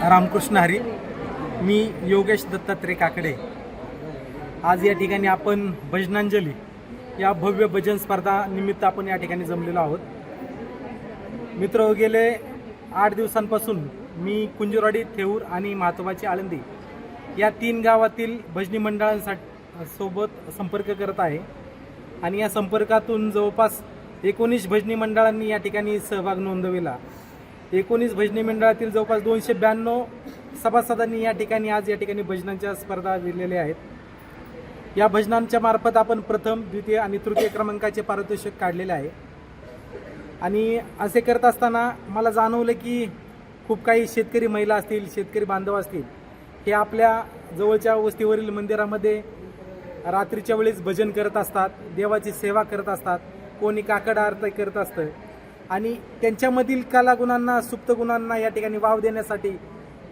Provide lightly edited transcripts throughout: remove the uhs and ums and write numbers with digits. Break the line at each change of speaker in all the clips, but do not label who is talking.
रामकृष्ण हरी. मी योगेश दत्तात्रय काकडे. आज या ठिकाणी आपण भजनांजली या भव्य भजन स्पर्धा निमित्त आपण या ठिकाणी जमलेलो आहोत. मित्र, गेले 8 दिवसांपासून मी कुंजरवाडी, थेऊर आणि म्हातोबाची आळंदी या 3 गावातील भजनी मंडळांसोबत संपर्क करत आहे आणि या संपर्कातून जवळपास 19 भजनी मंडळांनी या ठिकाणी सहभाग नोंदविला. 19 भजनी मंडळातील जवळपास 292 सभासदांनी या ठिकाणी भजनांच्या स्पर्धा दिलेल्या आहेत. या भजनांच्या मार्फत आपण प्रथम, द्वितीय आणि तृतीय क्रमांकाचे पारितोषिक काढलेले आहे. आणि असे करत असताना मला जाणवलं की खूप काही शेतकरी महिला असतील, शेतकरी बांधव असतील, हे आपल्या जवळच्या वस्तीवरील मंदिरामध्ये रात्रीच्या वेळेस भजन करत असतात, देवाची सेवा करत असतात, कोणी काकड आरती करत असतं आणि त्यांच्यामधील कलागुणांना, सुप्त गुणांना या ठिकाणी वाव देण्यासाठी,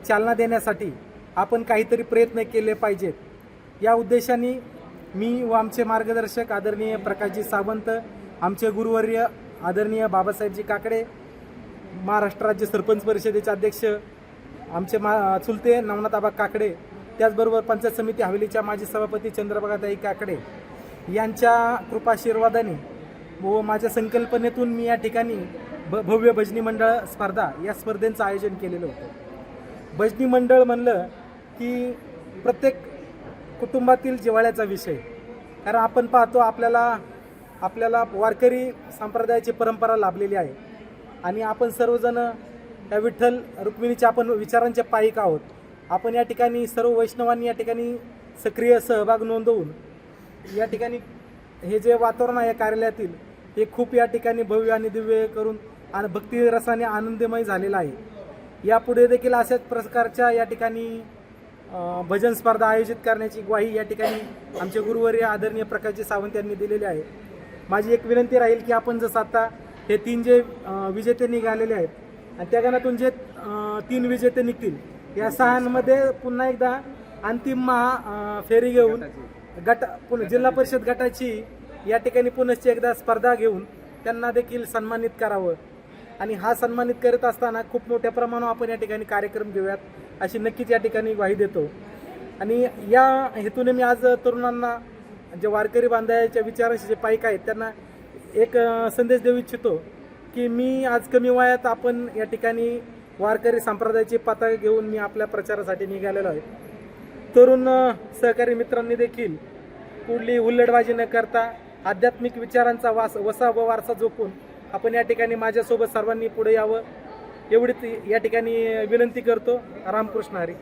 चालना देण्यासाठी आपण काहीतरी प्रयत्न केले पाहिजेत. या उद्देशाने मी व आमचे मार्गदर्शक आदरणीय प्रकाशजी सावंत, आमचे गुरुवर्य आदरणीय बाबासाहेबजी काकडे, महाराष्ट्र राज्य सरपंच परिषदेचे अध्यक्ष आमचे चुलते नवनाथ आबा काकडे, त्याचबरोबर पंचायत समिती हवेलीच्या माजी सभापती चंद्रभागाताई काकडे यांच्या कृपाशीर्वादाने व माझ्या संकल्पनेतून मी या ठिकाणी भव्य भजनी मंडळ स्पर्धा या स्पर्धेचं आयोजन केलेलं होतं. भजनी मंडळ म्हणलं की प्रत्येक कुटुंबातील जिव्हाळ्याचा विषय. कारण आपण पाहतो आपल्याला वारकरी संप्रदायाची परंपरा लाभलेली आहे आणि आपण सर्वजण या विठ्ठल रुक्मिणीच्या आपण विचारांचे पायिक आहोत. आपण या ठिकाणी सर्व वैष्णवांनी या ठिकाणी सक्रिय सहभाग नोंदवून या ठिकाणी हे जे वातावरण आहे कार्यालयातील, हे खूप या ठिकाणी भव्य आणि दिव्य करून आणि भक्ती रसाने आनंदमय झालेला आहे. यापुढे देखील अशाच प्रकारच्या या ठिकाणी भजन स्पर्धा आयोजित करण्याची ग्वाही या ठिकाणी आमचे गुरुवर्य आदरणीय प्रकाशजी सावंत यांनी दिलेले आहे. माझी एक विनंती राहील की आपण जसं आता हे 3 जे विजेते निघालेले आहेत आणि त्या गणातून जे 3 विजेते निघतील, या 6मध्ये पुन्हा एकदा अंतिम फेरी घेऊन जिल्हा परिषद गटाची या ठिकाणी पुनश्च एकदा स्पर्धा घेऊन त्यांना देखील सन्मानित करावं. आणि हा सन्मानित करत असताना खूप मोठ्या प्रमाणावर आपण या ठिकाणी कार्यक्रम घेऊयात अशी नक्कीच या ठिकाणी ग्वाही देतो. आणि या हेतूने मी आज तरुणांना, जे वारकरी बांधायच्या विचारांशी जे पाईक आहेत, त्यांना एक संदेश देऊ इच्छितो की मी आज कमी वयात आपण या ठिकाणी वारकरी संप्रदायाची पताका घेऊन मी आपल्या प्रचारासाठी निघालेलो आहे. तरुण सहकारी मित्रांनी देखील कुठली हुल्लडबाजी न करता आध्यात्मिक विचारांचा वसा व वारसा जपून आपण या ठिकाणी माझ्यासोबत सर्वांनी पुढे यावं, एवढीच या ठिकाणी विनंती करतो. रामकृष्ण हरी.